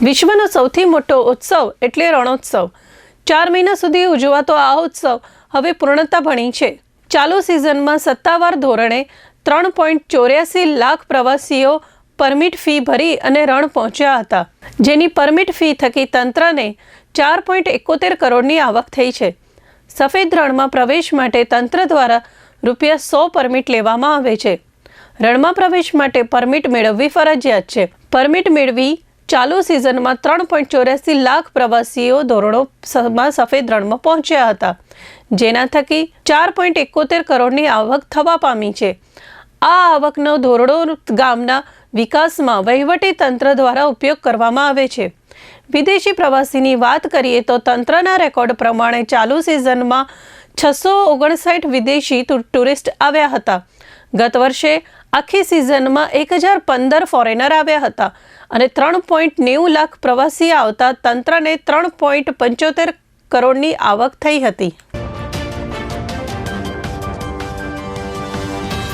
વિશ્વનો સૌથી મોટો ઉત્સવ એટલે રણોત્સવ। 4 મહિના સુધી ઉજવાતો આ ઉત્સવ હવે પૂર્ણતા ભણી છે। ચાલુ સિઝનમાં સત્તાવાર ધોરણે 3.84 લાખ પ્રવાસીઓ પરમિટ ફી ભરી અને રણ પહોંચ્યા હતા, જેની પરમિટ ફી થકી તંત્રને 4.71 કરોડની આવક થઈ છે। સફેદ રણમાં પ્રવેશ માટે તંત્ર દ્વારા ₹100 પરમિટ લેવામાં આવે છે। રણમાં પ્રવેશ માટે પરમિટ મેળવવી ફરજિયાત છે। પરમિટ મેળવી ચાલુ સિઝનમાં 3.84 લાખ પ્રવાસીઓ ધોરણોમાં સફેદ રણમાં પહોંચ્યા હતા, જેના થકી 4.71 કરોડની આવક થવા પામી છે। આ આવકનો ધોરડો ગામના વિકાસમાં વહીવટી તંત્ર દ્વારા ઉપયોગ કરવામાં આવે છે। વિદેશી પ્રવાસીની વાત કરીએ તો તંત્રના રેકોર્ડ પ્રમાણે ચાલુ સિઝનમાં 659 વિદેશી ટુરિસ્ટ આવ્યા હતા। ગત વર્ષે આખી સિઝનમાં 1015 ફોરેનર આવ્યા હતા અને 3.90 લાખ પ્રવાસી આવતા તંત્રને 3.75 કરોડની આવક થઈ હતી।